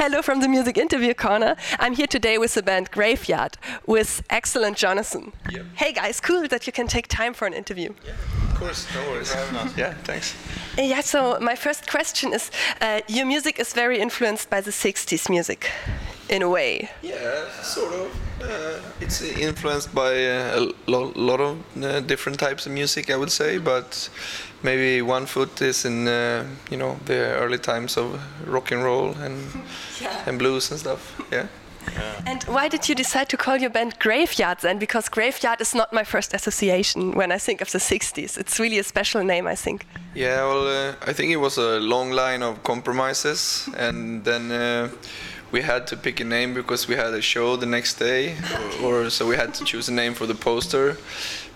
Hello from the Music Interview Corner. I'm here today with the band Graveyard, with Axel and Jonathan. Yep. Hey guys, cool that you can take time for an interview. Yeah, of course, no worries. Yeah, thanks. Yeah, so my first question is, your music is very influenced by the 60s music, in a way. Yeah, sort of. It's influenced by a lot of different types of music, I would say, but maybe one foot is in the early times of rock and roll and blues and stuff. Yeah. And why did you decide to call your band Graveyard then? Because Graveyard is not my first association when I think of the 60s. It's really a special name, I think. Yeah, well, I think it was a long line of compromises, and then we had to pick a name because we had a show the next day, so we had to choose a name for the poster.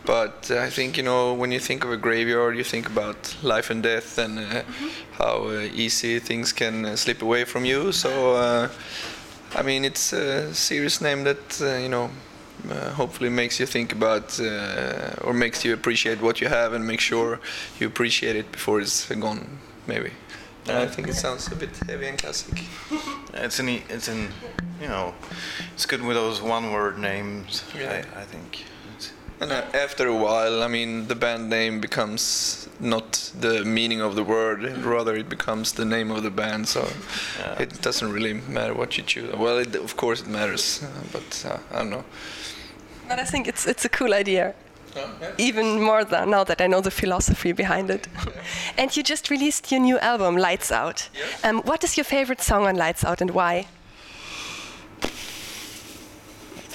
But I think, when you think of a graveyard, you think about life and death and how easy things can slip away from you. So, it's a serious name that, hopefully makes you think about or makes you appreciate what you have and make sure you appreciate it before it's gone, maybe. I think it sounds a bit heavy and classic. It's good with those one-word names. Yeah. I think. And after a while, the band name becomes not the meaning of the word, rather it becomes the name of the band. So it doesn't really matter what you choose. Well, of course it matters, but I don't know. But I think it's a cool idea. Oh, yeah. Even more than now that I know the philosophy behind it. Yeah. And you just released your new album, Lights Out. Yeah. What is your favorite song on Lights Out and why?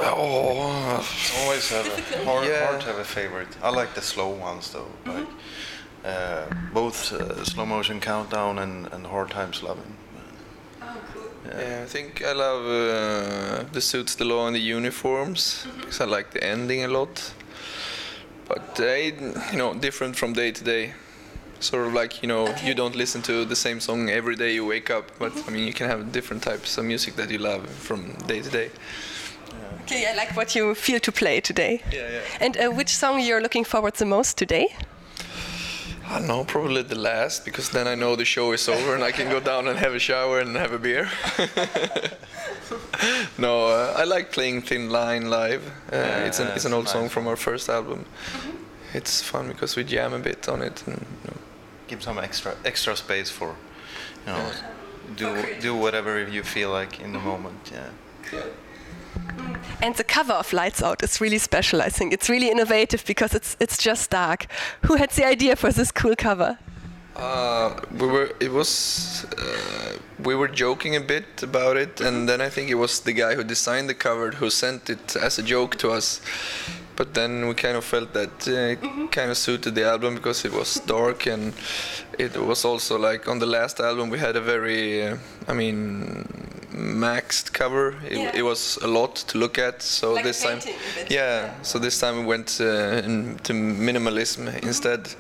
Oh, it's always hard to have a favorite. I like the slow ones though, like both Slow Motion Countdown and Hard Times Lovin'. Oh, cool. Yeah, I think I love the Suits, the Law and the Uniforms because I like the ending a lot. But different from day to day. Sort of like, you don't listen to the same song every day you wake up, but you can have different types of music that you love from day to day. Okay, I like what you feel to play today. Yeah. And which song you're looking forward the most today? I don't know, probably the last, because then I know the show is over and I can go down and have a shower and have a beer. No, I like playing Thin Line live. It's an old song from our first album. It's fun because we jam a bit on it. And, give some extra space for, do whatever you feel like in the moment. Yeah. And the cover of Lights Out is really special, I think. It's really innovative because it's just dark. Who had the idea for this cool cover? We were joking a bit about it, and then I think it was the guy who designed the cover who sent it as a joke to us. But then we kind of felt that it kind of suited the album because it was dark, and it was also like on the last album we had a very, maxed cover. It was a lot to look at. So like this time, so this time we went to minimalism instead.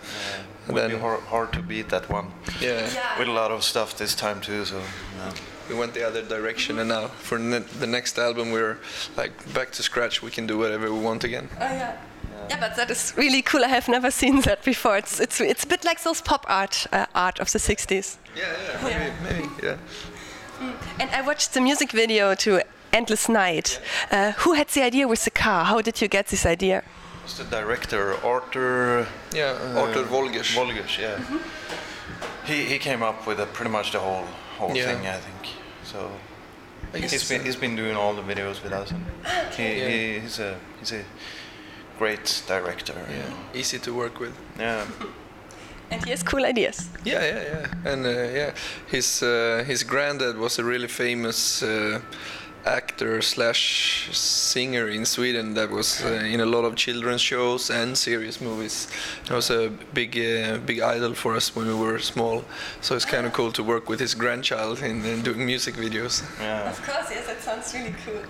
It would be hard to beat that one. Yeah. With a lot of stuff this time too. So. We went the other direction, and now for the next album we're like back to scratch. We can do whatever we want again. Oh yeah. Yeah, but that is really cool. I have never seen that before. It's a bit like those pop art of the 60s. Yeah, maybe. And I watched the music video to Endless Night. Who had the idea with the car? How did you get this idea? It's the director, Arthur. Arthur Volgers. Yeah. He came up with pretty much the whole thing, I think. So he's been doing all the videos with us, and he's a great director. Yeah, easy to work with. Yeah. And he has cool ideas. Yeah. And his granddad was a really famous actor / singer in Sweden that was in a lot of children's shows and serious movies. He was a big idol for us when we were small. So it's kind of cool to work with his grandchild in doing music videos. Yeah. Of course, yes, that sounds really cool.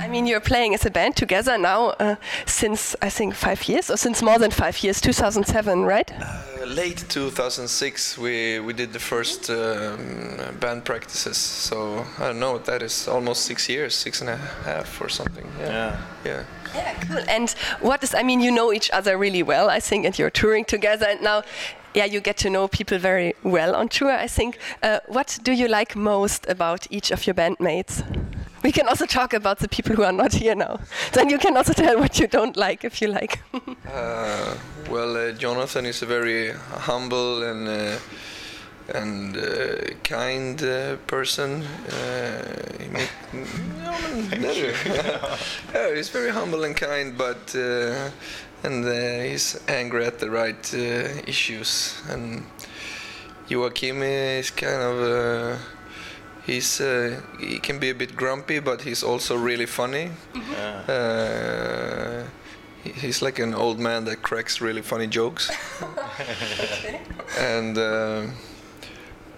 And you're playing as a band together now since I think 5 years, or since more than 5 years, 2007, right? Late 2006 we did the first band practices, so I don't know, that is almost 6 years, 6.5 or something. Yeah, cool. And what is, you know each other really well, I think, and you're touring together, and now you get to know people very well on tour, I think. What do you like most about each of your bandmates? We can also talk about the people who are not here now. Then you can also tell what you don't like, if you like. Jonatan is a very humble and kind person. He's very humble and kind, but he's angry at the right issues. And Joachim is kind of he can be a bit grumpy, but he's also really funny. He's like an old man that cracks really funny jokes. And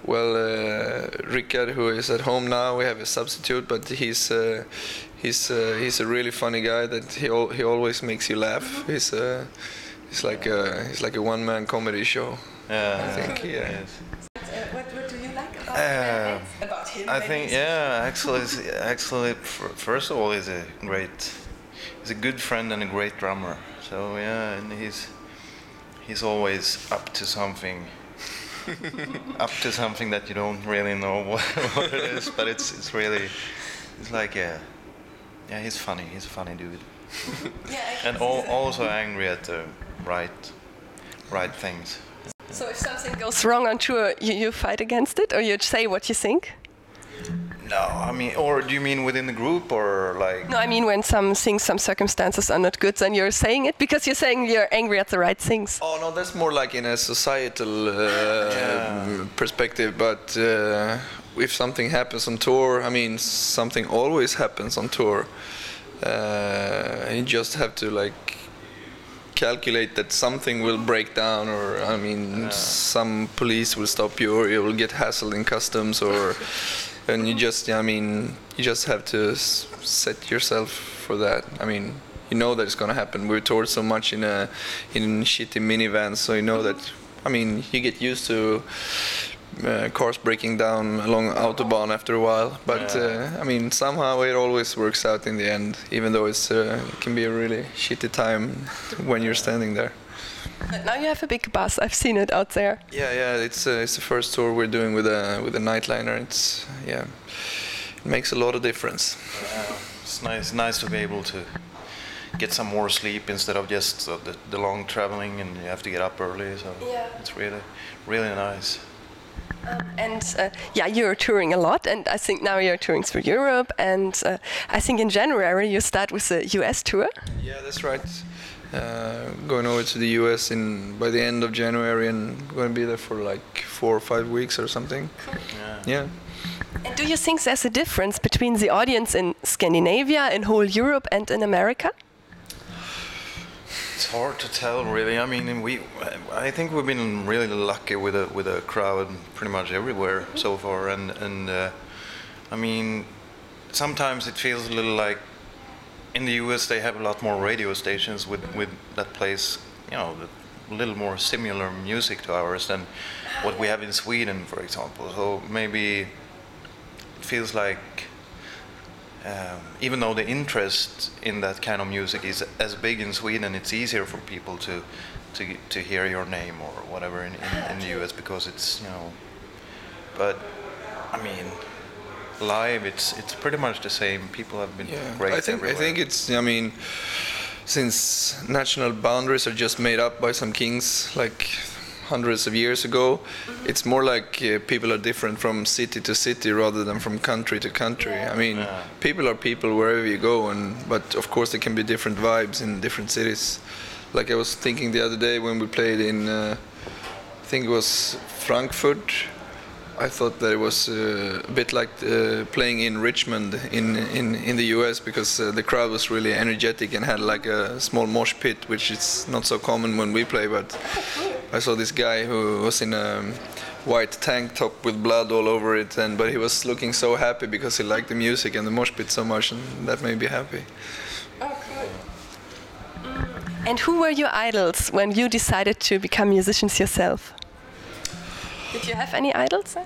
Rickard, who is at home now, we have a substitute, but he's a really funny guy that he always makes you laugh. He's like a one-man comedy show. I think. What do you like about him? I think Axel first of all is a good friend and a great drummer. So and he's always up to something. That you don't really know what it is, but it's he's funny. He's a funny dude. And also angry at the right things. So if something goes wrong on tour, you fight against it, or you say what you think? No, I mean, or do you mean within the group, or like? No, I mean when some circumstances are not good, then you're saying it because you're saying you're angry at the right things. Oh no, that's more like in a societal perspective. But if something happens on tour, I mean, something always happens on tour. You just have to like calculate that something will break down, or I mean, some police will stop you, or you will get hassled in customs, or. And you just have to set yourself for that. I mean, you know that it's gonna happen. We toured so much in shitty minivans, so you know that. I mean, you get used to cars breaking down along Autobahn after a while. But I mean, somehow it always works out in the end, even though it can be a really shitty time when you're standing there. But now you have a big bus. I've seen it out there. Yeah. It's the first tour we're doing with a nightliner. It makes a lot of difference. It's nice to be able to get some more sleep instead of just the long traveling, and you have to get up early. So it's really nice. You're touring a lot, and I think now you're touring through Europe. And I think in January you start with a US tour. Yeah, that's right. Going over to the US by the end of January, and going to be there for like 4 or 5 weeks or something. Yeah. And do you think there's a difference between the audience in Scandinavia, in whole Europe, and in America? It's hard to tell, really. I mean, I think we've been really lucky with a crowd pretty much everywhere so far, and I mean, sometimes it feels a little like. In the US, they have a lot more radio stations with that plays, a little more similar music to ours than what we have in Sweden, for example. So maybe it feels like, even though the interest in that kind of music is as big in Sweden, it's easier for people to hear your name or whatever in the US, because it's But I mean. Live, it's pretty much the same. People have been great. I think it's. I mean, since national boundaries are just made up by some kings, like hundreds of years ago, it's more like people are different from city to city rather than from country to country. I mean, people are people wherever you go, but of course there can be different vibes in different cities. Like I was thinking the other day when we played in, I think it was Frankfurt. I thought that it was a bit like playing in Richmond in the US, because the crowd was really energetic and had like a small mosh pit, which is not so common when we play. But I saw this guy who was in a white tank top with blood all over it, but he was looking so happy because he liked the music and the mosh pit so much, and that made me happy. Oh, cool. And who were your idols when you decided to become musicians yourself? Did you have any idols? I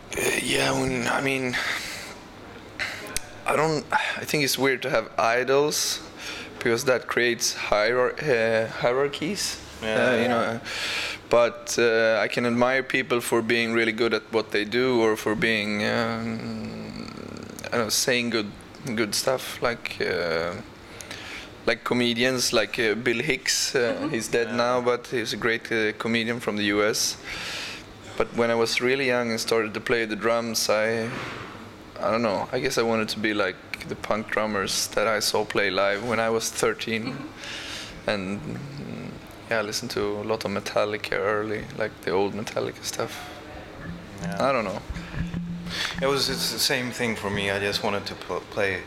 think it's weird to have idols, because that creates hierarchies. But I can admire people for being really good at what they do, or for being, saying good stuff, like comedians, like Bill Hicks. He's dead now, but he's a great comedian from the US. But when I was really young and started to play the drums, I don't know, I guess I wanted to be like the punk drummers that I saw play live when I was 13. And I listened to a lot of Metallica early, like the old Metallica stuff. I don't know. It's the same thing for me. I just wanted to play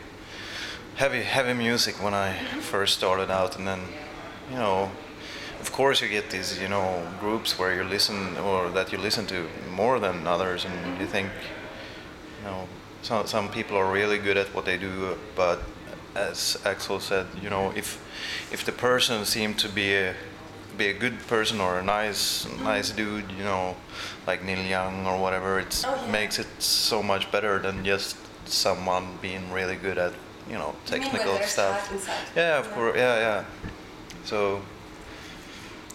heavy music when I first started out, and then, of course you get these, groups where you listen to more than others, and you think, some people are really good at what they do, but as Axel said, if the person seemed to be a good person or a nice dude, like Neil Young or whatever, it makes it so much better than just someone being really good at, technical stuff. Yeah, of course. Yeah. So.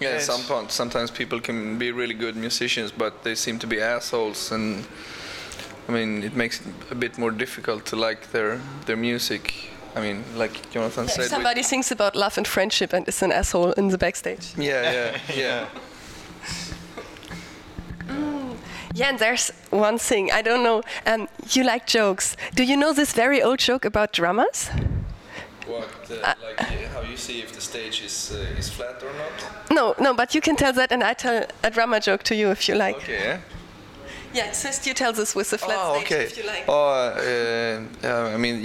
Yeah, sometimes people can be really good musicians, but they seem to be assholes, and I mean, it makes it a bit more difficult to like their music. I mean, like Jonatan said. Somebody sings about love and friendship and is an asshole in the backstage. Yeah. Yeah, and there's one thing, I don't know, you like jokes. Do you know this very old joke about drummers? What, like how you see if the stage is flat or not? No, but you can tell that, and I tell a drummer joke to you if you like. Okay, yeah? Yeah, first you tell this with the flat stage if you like. I mean,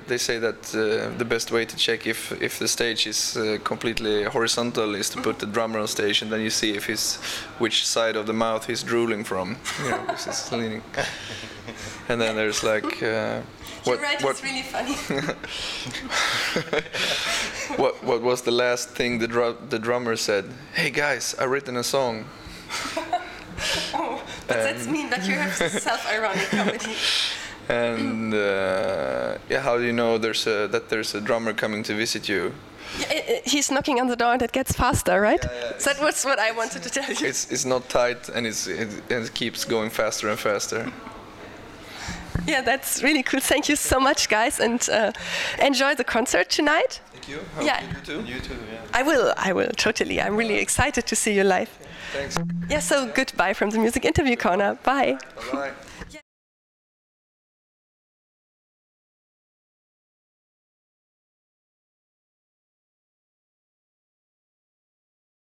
they say that the best way to check if the stage is completely horizontal is to put the drummer on stage, and then you see which side of the mouth he's drooling from. This is leaning. And then there's like. You're right, it's really funny. What was the last thing the drummer said? Hey guys, I've written a song. But that's mean that you have self-ironic comedy. And how do you know that there's a drummer coming to visit you? Yeah, he's knocking on the door and it gets faster, right? Yeah. That was what I wanted to tell you. It's not tight, and it keeps going faster and faster. Yeah, that's really cool. Thank you so much, guys, and enjoy the concert tonight. Thank you. Hope you do too. You too, yeah. I will, totally. I'm really excited to see you live. Thanks. Yeah, so goodbye from the Music Interview Corner. Bye. Bye-bye.